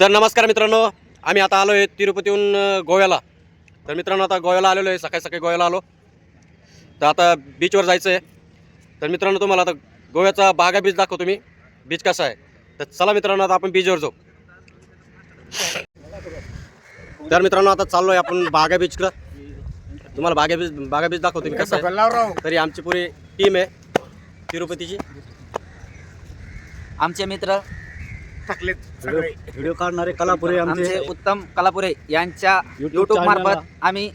तर नमस्कार मित्रांनो, आम्ही आता आलो आहे तिरुपतीहून गोव्याला. तर मित्रांनो आता गोव्याला आलेलो आहे, सकाळी सकाळी गोव्याला आलो. तर आता बीचवर जायचं आहे. तर मित्रांनो तुम्हाला आता गोव्याचा बागा बीच दाखवतो मी, बीच कसा आहे. तर चला मित्रांनो आता आपण बीचवर जाऊ. तर मित्रांनो आता चाललो आहे आपण बागा बीचकडं. तुम्हाला बागा बीच दाखवतो मी कसं आहे. तरी आमची पुरी टीम आहे तिरुपतीची. आमचे मित्र व्हिडिओ काढणारे कलापुरे आमचे उत्तम कलापुरे यांच्या YouTube मार्फत आम्ही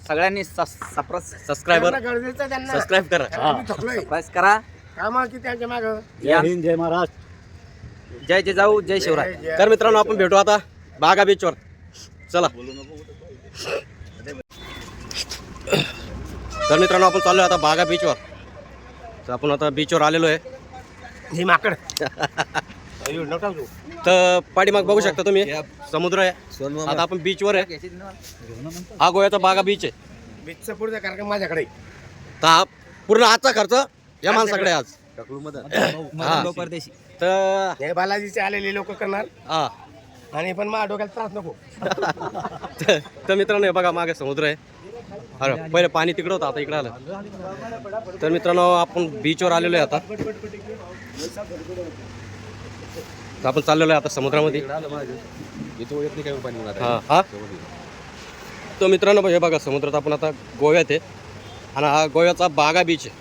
सगळ्यांनी सबस्क्राईब करा. करा. जय हिंद, जय महाराष्ट्र, जय जिजाऊ, जय शिवराय. तर मित्रांनो आपण भेटू आता बागा बीचवर. चला. तर मित्रांनो आपण चाललोय आता बागा बीचवर. तर आपण आता बीचवर आलेलो आहे. ही माकड तर पाठीमाग बघू शकता तुम्ही समुद्र आहे. आता आपण बीचवर आहे. हा गोव्याचा बागा बीच आहे. बीचचा पुढचा कार्यक्रम माझ्याकडे. तर हा पूर्ण आजचा खर्च या माणसाकडे आज. परदेशी तर हे बालाजीचे आलेले लोक करणार हा आणि पण माझ्या डोक्याला त्रास नको. तर मित्रांनो हे बघा मागे समुद्र आहे. अरे पहिले पाणी तिकडं होतं, आता इकडं आलं. तर मित्रांनो आपण बीचवर आलेलो आहे आता. तर आपण चाललेलो आहे आता समुद्रामध्ये. हा तो मित्रांनो हे बघा समुद्रात आपण आता गोव्यात आहे आणि हा गोव्याचा बागा बीच आहे.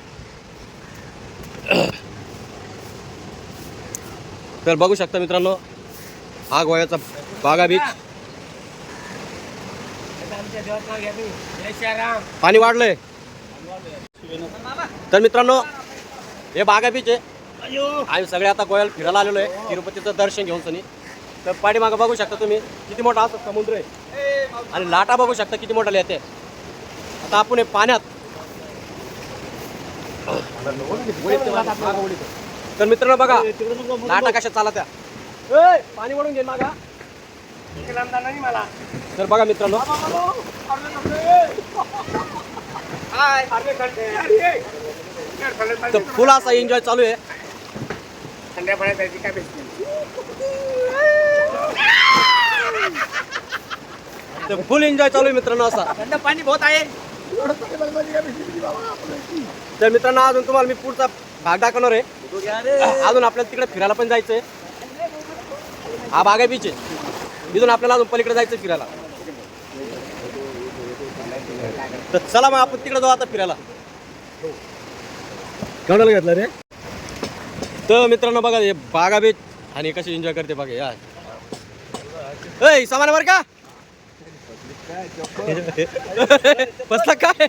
तर बघू शकता मित्रांनो हा गोव्याचा बागा बीच. पाणी वाढलंय. तर मित्रांनो हे बागा बीच आहे. आम्ही सगळे आता गोव्याला फिरायला आलेलो आहे तिरुपतीचं दर्शन घेऊन सनी. तर पाठीमागं बघू शकता तुम्ही किती मोठा असं समुद्र आहे आणि लाटा बघू शकता किती मोठा येते. आता आपण हे पाण्यात. तर मित्रांनो बघा लाटा कशा चालत त्या. पाणी वळून घे मागा. मला तर बघा मित्रांनो तर फुल असा एन्जॉय चालू आहे. थंड्या पाण्यात जायची काय भेटते. तर फुल एन्जॉय चालू आहे मित्रांनो असा. थंड पाणी बहुत आहे. तर मित्रांनो अजून तुम्हाला मी पुढचा भाग दाखवणार आहे. अजून आपल्याला तिकडे फिरायला पण जायचंय. हा बागा बीच आहे. इथून आपल्याला अजून पलीकडे जायचं फिरायला. तर चला मग आपण तिकडे जाऊ आता फिरायला. कोणाला घेतलं रे. तर मित्रांनो बघा हे बागा बीच आणि कशी एन्जॉय करते बघा यार. ए सामान वर का बसला काय.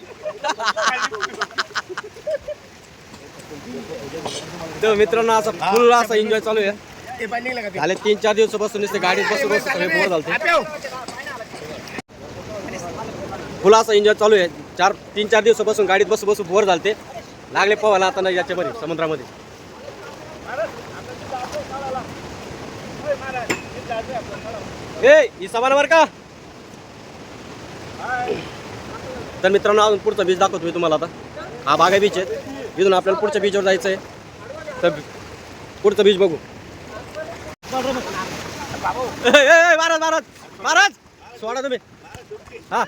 तर मित्रांनो असं फुल असा एन्जॉय चालू आहे. झाले 3-4 दिवसापासून नुसते गाडीत बसून सगळे बोर झालते. फुल असा एन्जॉय चालू आहे. 3-4 दिवसापासून गाडीत बसून बोर झालते. लागले पोहायला आता नाही याच्यामध्ये समुद्रामध्ये. ही सामानावर का. तर मित्रांनो अजून पुढचा बीच दाखवतो मी तुम्हाला आता. हा बागा बीच आहे. इथून आपल्याला पुढच्या बीचवर जायचं आहे. तर पुढचं बीच बघू. महाराज सोडा तुम्ही. हा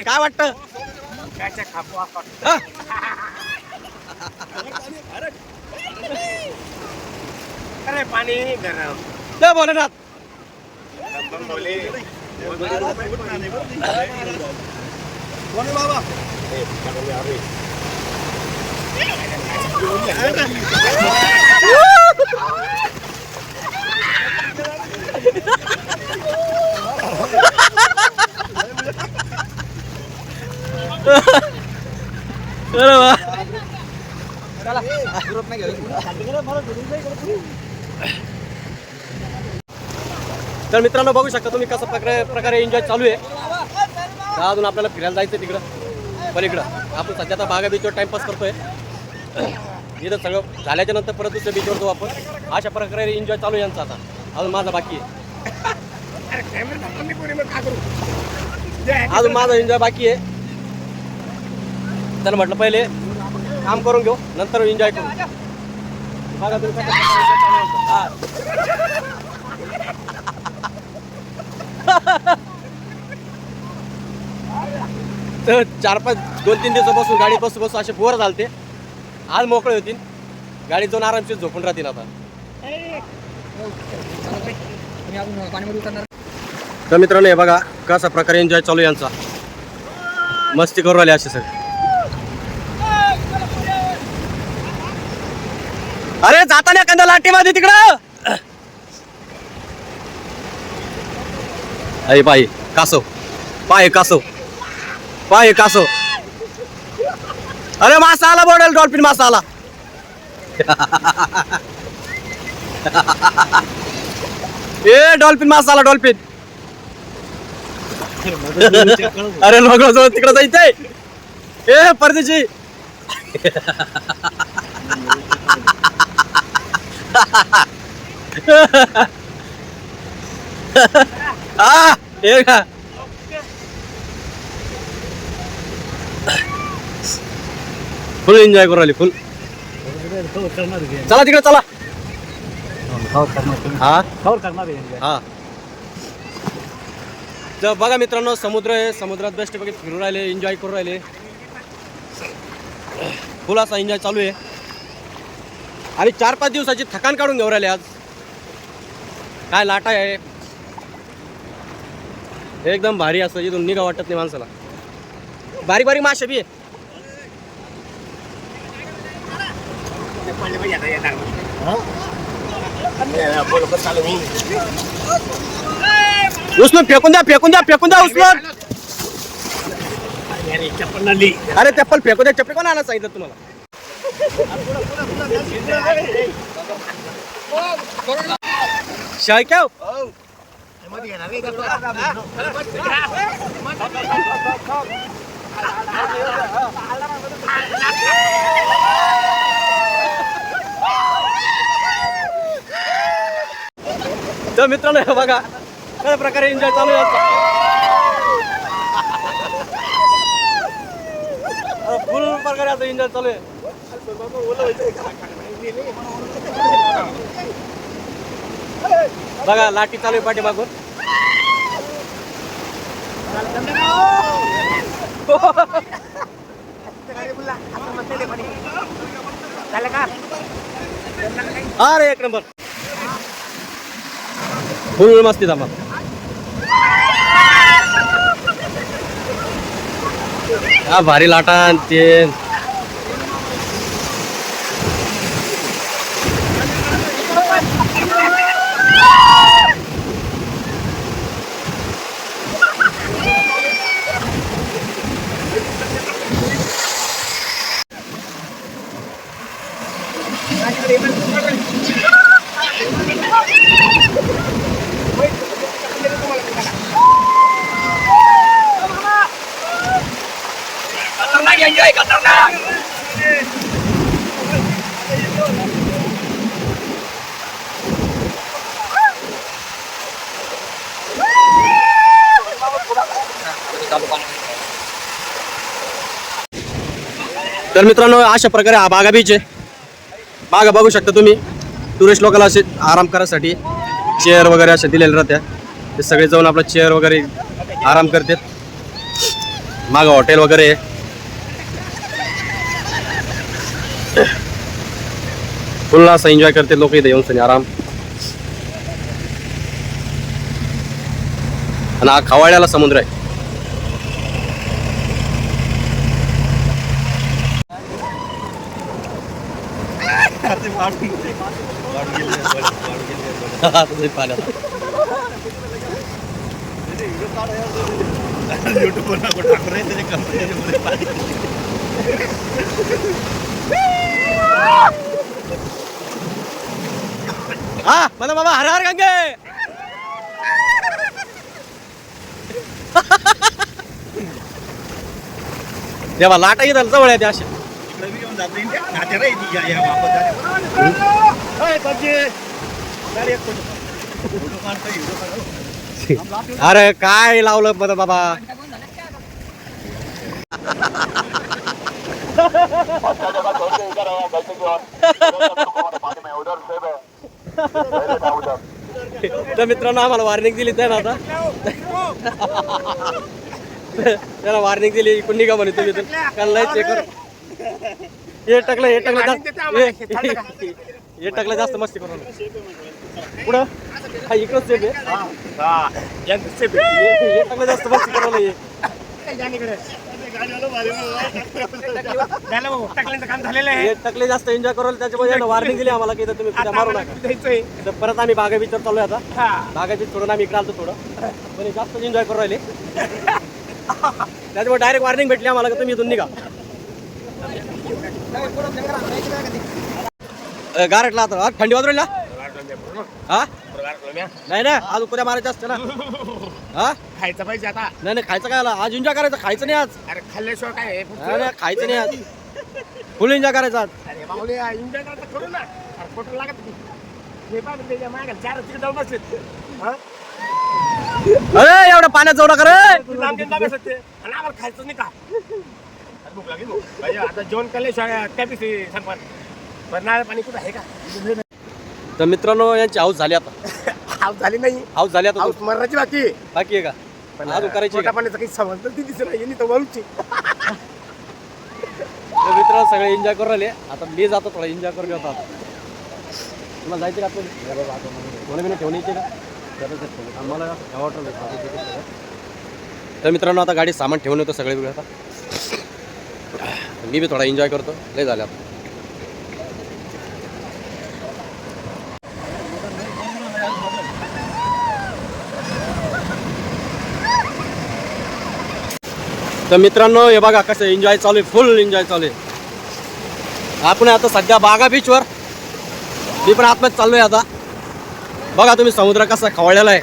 काय वाटतं. अरे पाणी गरम. जय भोलेनाथ. तर मित्रांनो बघू शकता तुम्ही कसं प्रकारे एन्जॉय चालू आहे. तर अजून आपल्याला फिरायला जायचं तिकडं पलीकडं. आपण सध्या आता बागा बीचवर टाइमपास करतोय. इथं सगळं झाल्याच्या नंतर परत दुसऱ्या बीचवर जाऊ आपण. अशा प्रकारे एन्जॉय चालू आहे यांचा. आता अजून माझा बाकी आहे. अजून माझा एन्जॉय बाकी आहे. तर म्हटलं पहिले काम करून घेऊ नंतर एन्जॉय करू. बघा तुम्ही तर 4-5 2-3 दिवसापासून गाडी बसू असे बोर झालते. आज मोकळे होतील, गाडीत जाऊन आरामशीर झोपून राहतील आता. तर मित्रांनो हे बघा कसा प्रकारे एन्जॉय चालू आहे यांचा. मस्ती करू राहिले असे सगळे. अरे जाताना एखाद्या लाटीमध्ये तिकडं. अरे पाय कासव, पाय कासव, पाय कासव. अरे मासा आला बोडेल, डॉल्फिन मासा आला. ए डॉल्फिन मासा आला, डॉल्फिन. अरे लोक तिकडे जायचंय. ए परदेशी. हा हे का फुल एन्जॉय करू राहिली, फुल. चला तिकडे चला. हा हा तर बघा मित्रांनो समुद्र आहे, समुद्रात बेस्ट बघित फिरून राहिले, एन्जॉय करू राहिले. फुल असा एन्जॉय चालू आहे आणि 4-5 दिवसाची थकान काढून घेऊ राहिले. आज काय लाटा आहे एकदम भारी. असं इथून निघा वाटत नाही माणसाला. बारीक बारीक मासे बी आहे. उचलून फेकून द्या, फेकून द्या, फेकून द्या उचलून. अरे चप्पल फेकून द्या. चप्पल कोण आणायला सांगितलं तुम्हाला? शाय क्या तर मित्रांनो हे बघा कशा प्रकारे एन्जॉय चालू आहे. फुल प्रकारे आता एन्जॉय चालू आहे. बघा लाठी चालू आहे पाठीमागून. अरे एक नंबर फुल मस्ती जमा. हा भारी लाटा ते. तर मित्रांनो अशा प्रकारे हा बागा बीच आहे. बागा बघू शकता तुम्ही. टुरिस्ट लोकांना असे आराम करायसाठी चेअर वगैरे असे दिलेले राहत्या. ते सगळे जाऊन आपला चेअर वगैरे आराम करतात. मागं हॉटेल वगैरे आहे. फुल असं एन्जॉय करते लोक इथे येऊन सनी आराम. आणि हा खवाळ्याला समुद्र आहे. हा मला बाबा हर हर गंगे. तेव्हा लाटा येतात जवळ आहे त्या अशा. अरे काय लावलं मला बाबा. तर मित्रांनो आम्हाला वॉर्निंग दिली आहे ना आता. त्याला वॉर्निंग दिली इकडून निघा म्हणे तुम्ही इथून. कारण लय चेक हे टकलं हे टकलं जास्त मस्ती करू नका. पुढं हा इकडंच सेफ आहे. हे टकलं जास्त मस्ती करू नये. काम झालेलं आहे. हे टकले जास्त एन्जॉय करू त्याच्यामुळे वॉर्निंग दिली आम्हाला की इथं तुम्ही कुठे मारू नका. द्यायचंय. तर परत आम्ही बागा बीचवर चाललोय आता. हा. बागा बीच सोडून आम्ही इकडे आलतो थोडं पण हे जास्त एन्जॉय करू राहिले. त्याच्यामुळे डायरेक्ट वॉर्निंग भेटली आम्हाला की तुम्ही इथून निघा. गारटला आता थंडी वाजवली हा नाही ना आज उद्या मारायचं असतं ना. हा खायचं पाहिजे आता. नाही खायचं काय आला आज एन्जॉय करायचं खायचं नाही आज. अरे खाल्ल्याशिवाय काय आहे? नाही खायचं नाही आज फुल एन्जॉय करायचं आज. अरे बाहुले एन्जॉय करता करू ना. अरे फोटो लागत होती. हे पाहा त्याच्या मागे 4 तिकडे जाऊन बसलेत. हा? अरे एवढं पाण्यात जाऊ नका रे. लांब बसत ते. आणि आम्हाला खायचं नाही का? अरे भूक लागली भूक. भाई आता जेवण केल्याशिवाय कॅपॅसिटी संपत. पण नारळ पाणी कुठं आहे का? तर मित्रांनो यांची हाऊस झाली आता. हाऊस झाली नाही. हाऊस झाली आता हाऊस मरणाची बाकी. बाकी आहे का अजून करायची आहे का? पाण्याचं काही समजलं ती दिसत नाही तर वळूची. तर मित्रांनो सगळे एन्जॉय करून राहिले. आता मी जातो थोडा एन्जॉय करून घेतो आता. तुम्हाला जायचं का आपण कोणी बिना ठेवून यायचे का आम्हाला तर मित्रांनो आता गाडी सामान ठेवून येतो सगळे वेगळे आता. मी बी थोडा एन्जॉय करतो लय झालं आता. तर मित्रांनो हे बघा कसं एन्जॉय चालू आहे फुल एन्जॉय चालू आहे. आपण आता सध्या बागा बीचवर मी पण आतमध्ये चाललोय आता. बघा तुम्ही समुद्र कसा खवळलेला आहे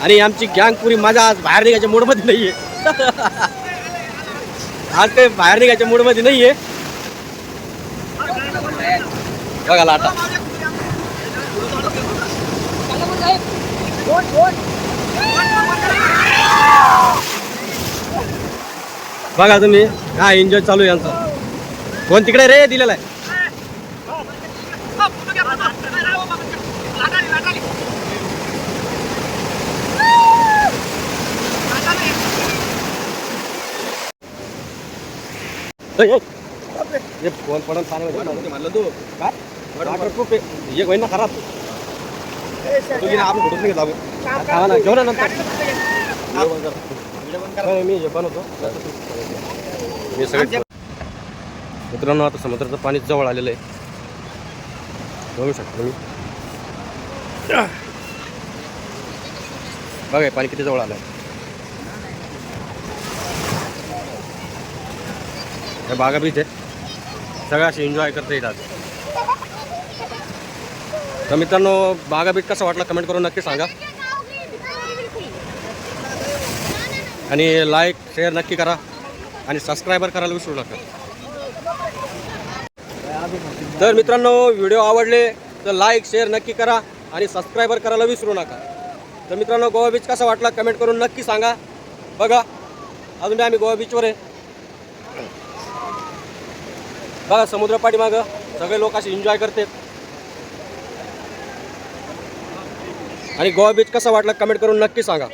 आणि आमची गँग पुरी मजा आज बाहेर निघायच्या मूडमध्ये नाही आहे. आज काही बाहेर निघायच्या मूडमध्ये नाही आहे. बघा लाटा बघा तुम्ही हा एन्जॉय चालू आहे यांचा. कोण तिकडे रे दिलेला आहे. फोन पडून पाण्यामध्ये म्हणलं तू काय वॉटरप्रूफ आहे एक होईन ना खराब. तुम्ही आपण घडून नाही जाऊ खावा ना घेऊ ना नंतर मी हे बनवतो मी सगळे. मित्रांनो आता समुद्राचं पाणी जवळ आलेलं आहे बघू शकता तुम्ही. बघा पाणी किती जवळ आलं आहे. हे बागा बीच आहे सगळं असे एन्जॉय करता येतात. तर मित्रांनो बागा बीच कसा वाटला कमेंट करून नक्की सांगा आणि लाईक शेअर नक्की करा आणि सबस्क्रायबर करायला विसरू नका. तर मित्रांनो व्हिडिओ आवडले तर लाईक शेअर नक्की करा आणि सबस्क्रायबर करायला विसरू नका. तर मित्रांनो गोवा बीच कसा वाटला कमेंट करून नक्की सांगा. बघा अजून आम्ही गोवा बीचवर आहे. बघा समुद्र पाठीमागं सगळे लोक असे एन्जॉय करतात आणि गोवा बीच कसा वाटला कमेंट करून नक्की सांगा.